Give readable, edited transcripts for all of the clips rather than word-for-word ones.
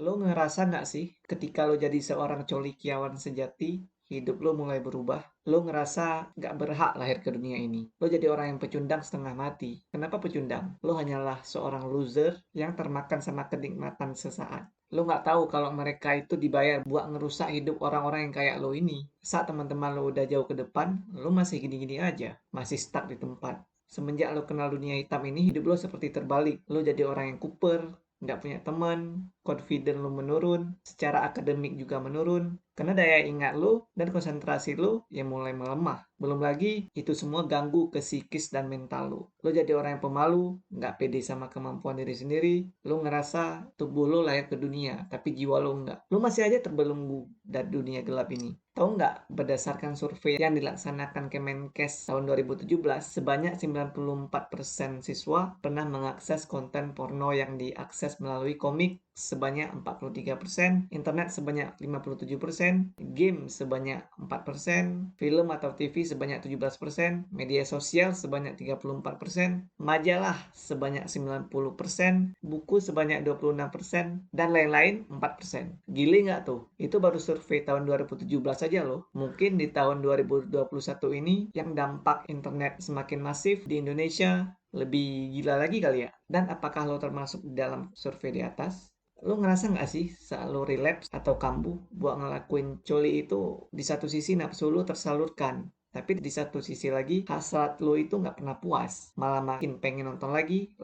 Lo ngerasa nggak sih ketika lo jadi seorang colikiawan sejati, hidup lo mulai berubah? Lo ngerasa nggak berhak lahir ke dunia ini. Lo jadi orang yang pecundang setengah mati. Kenapa pecundang? Lo hanyalah seorang loser yang termakan sama kenikmatan sesaat. Lo nggak tahu kalau mereka itu dibayar buat ngerusak hidup orang-orang yang kayak lo ini. Saat teman-teman lo udah jauh ke depan, lo masih gini-gini aja. Masih stuck di tempat. Semenjak lo kenal dunia hitam ini, hidup lo seperti terbalik. Lo jadi orang yang kuper, nggak punya teman, confident lo menurun, secara akademik juga menurun, karena daya ingat lo dan konsentrasi lo yang mulai melemah. Belum lagi, itu semua ganggu ke psikis dan mental lo. Lo jadi orang yang pemalu, nggak pede sama kemampuan diri sendiri, lo ngerasa tubuh lo lahir ke dunia, tapi jiwa lo nggak. Lo masih aja terbelenggu dari dunia gelap ini. Tahu nggak, berdasarkan survei yang dilaksanakan Kemenkes tahun 2017, sebanyak 94% siswa pernah mengakses konten porno yang diakses melalui komik sebanyak 43%, internet sebanyak 57%, game sebanyak 4%, film atau TV sebanyak 17%, media sosial sebanyak 34%, majalah sebanyak 90%, buku sebanyak 26%, dan lain-lain 4%. Gili nggak tuh? Itu baru survei tahun 2017 saja loh. Mungkin di tahun 2021 ini yang dampak internet semakin masif di Indonesia lebih gila lagi kali ya. Dan apakah lo termasuk di dalam survei di atas? Lo ngerasa nggak sih saat lo relapse atau kambuh buat ngelakuin coli itu di satu sisi nafsu lo tersalurkan, tapi di satu sisi lagi hasrat lo itu nggak pernah puas, malah makin pengen nonton lagi,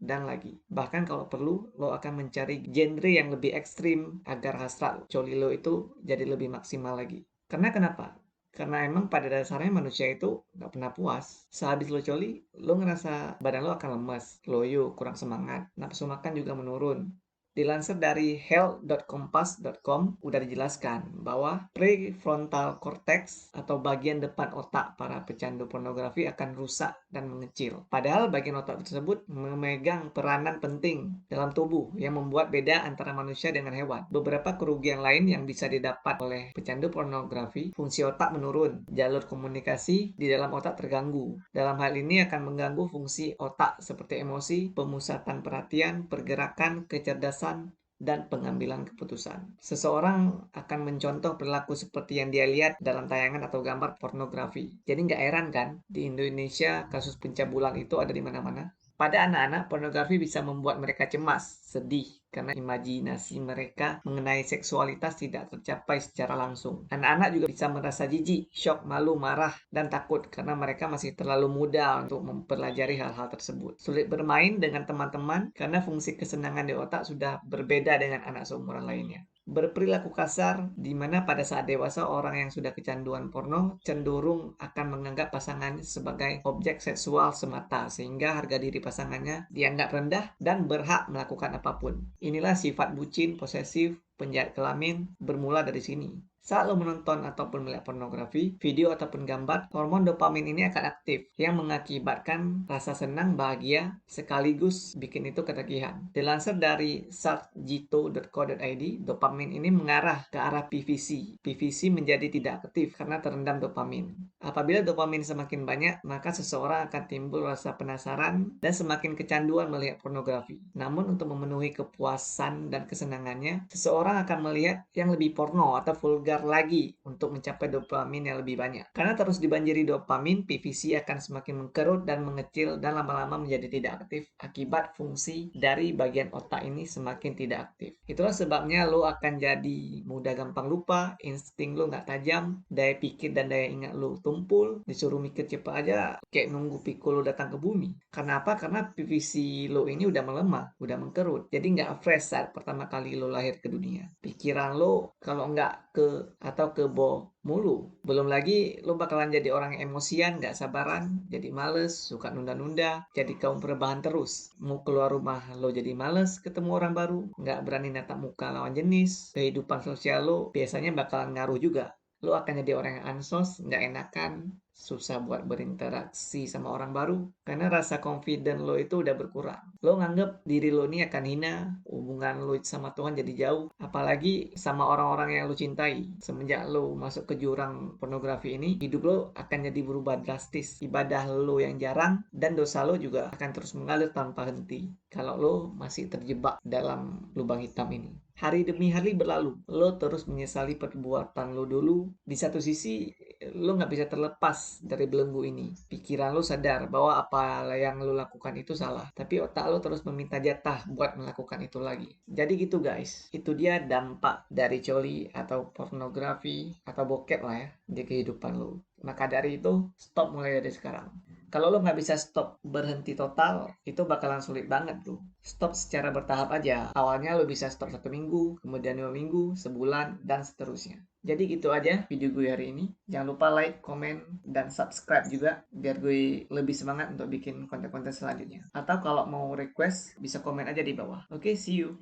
dan lagi. Bahkan kalau perlu, lo akan mencari genre yang lebih ekstrim agar hasrat coli lo itu jadi lebih maksimal lagi. Karena kenapa? Karena emang pada dasarnya manusia itu nggak pernah puas. Sehabis lo coli, lo ngerasa badan lo akan lemas, loyo, kurang semangat, nafsu makan juga menurun. Dilansir dari health.kompas.com udah dijelaskan bahwa prefrontal cortex atau bagian depan otak para pecandu pornografi akan rusak dan mengecil. Padahal bagian otak tersebut memegang peranan penting dalam tubuh yang membuat beda antara manusia dengan hewan. Beberapa kerugian lain yang bisa didapat oleh pecandu pornografi, fungsi otak menurun, jalur komunikasi di dalam otak terganggu. Dalam hal ini akan mengganggu fungsi otak seperti emosi, pemusatan perhatian, pergerakan, kecerdasan, dan pengambilan keputusan. Seseorang akan mencontoh perilaku seperti yang dia lihat dalam tayangan atau gambar pornografi. Jadi nggak heran kan, di Indonesia kasus pencabulan itu ada di mana-mana. Pada anak-anak, pornografi bisa membuat mereka cemas, sedih, karena imajinasi mereka mengenai seksualitas tidak tercapai secara langsung. Anak-anak juga bisa merasa jijik, syok, malu, marah, dan takut karena mereka masih terlalu muda untuk mempelajari hal-hal tersebut. Sulit bermain dengan teman-teman karena fungsi kesenangan di otak sudah berbeda dengan anak seumuran lainnya. Berperilaku kasar, di mana pada saat dewasa orang yang sudah kecanduan porno cenderung akan menganggap pasangannya sebagai objek seksual semata, sehingga harga diri pasangannya dianggap rendah dan berhak melakukan apapun. Inilah sifat bucin, posesif, penjahat kelamin bermula dari sini. Saat lo menonton ataupun melihat pornografi, video ataupun gambar, hormon dopamin ini akan aktif yang mengakibatkan rasa senang, bahagia, sekaligus bikin itu ketagihan. Dilansir dari sarjito.co.id, dopamin ini mengarah ke arah PVC. PVC menjadi tidak aktif karena terendam dopamin. Apabila dopamin semakin banyak, maka seseorang akan timbul rasa penasaran dan semakin kecanduan melihat pornografi. Namun untuk memenuhi kepuasan dan kesenangannya, seseorang akan melihat yang lebih porno atau vulgar lagi untuk mencapai dopamin yang lebih banyak. Karena terus dibanjiri dopamin, PVC akan semakin mengkerut dan mengecil dan lama-lama menjadi tidak aktif akibat fungsi dari bagian otak ini semakin tidak aktif. Itulah sebabnya lo akan jadi mudah gampang lupa, insting lo nggak tajam, daya pikir dan daya ingat lo tumpul, disuruh mikir cepat aja kayak nunggu pikul lo datang ke bumi. Karena apa? Karena PVC lo ini udah melemah, udah mengkerut. Jadi nggak fresh saat pertama kali lo lahir ke dunia. Pikiran lo kalau nggak ke atau kebo mulu. Belum lagi lo bakalan jadi orang yang emosian, nggak sabaran, jadi males, suka nunda-nunda, jadi kaum perubahan terus. Mau keluar rumah lo jadi males ketemu orang baru, nggak berani natap muka lawan jenis, kehidupan sosial lo biasanya bakalan ngaruh juga. Lo akan jadi orang yang ansos, nggak enakan, susah buat berinteraksi sama orang baru, karena rasa confident lo itu udah berkurang. Lo nganggep diri lo ini akan hina, hubungan lo sama Tuhan jadi jauh, apalagi sama orang-orang yang lo cintai. Semenjak lo masuk ke jurang pornografi ini, hidup lo akan jadi berubah drastis. Ibadah lo yang jarang, dan dosa lo juga akan terus mengalir tanpa henti, kalau lo masih terjebak dalam lubang hitam ini. Hari demi hari berlalu, lo terus menyesali perbuatan lo dulu. Di satu sisi, lo nggak bisa terlepas dari belenggu ini. Pikiran lo sadar bahwa apa yang lo lakukan itu salah. Tapi otak lo terus meminta jatah buat melakukan itu lagi. Jadi gitu guys, itu dia dampak dari coli atau pornografi atau bokep lah ya di kehidupan lo. Maka dari itu, stop mulai dari sekarang. Kalau lo nggak bisa stop berhenti total, itu bakalan sulit banget tuh. Stop secara bertahap aja. Awalnya lo bisa stop 1 minggu, kemudian 2 minggu, sebulan, dan seterusnya. Jadi gitu aja video gue hari ini. Jangan lupa like, komen, dan subscribe juga biar gue lebih semangat untuk bikin konten-konten selanjutnya. Atau kalau mau request, bisa komen aja di bawah. Oke, see you.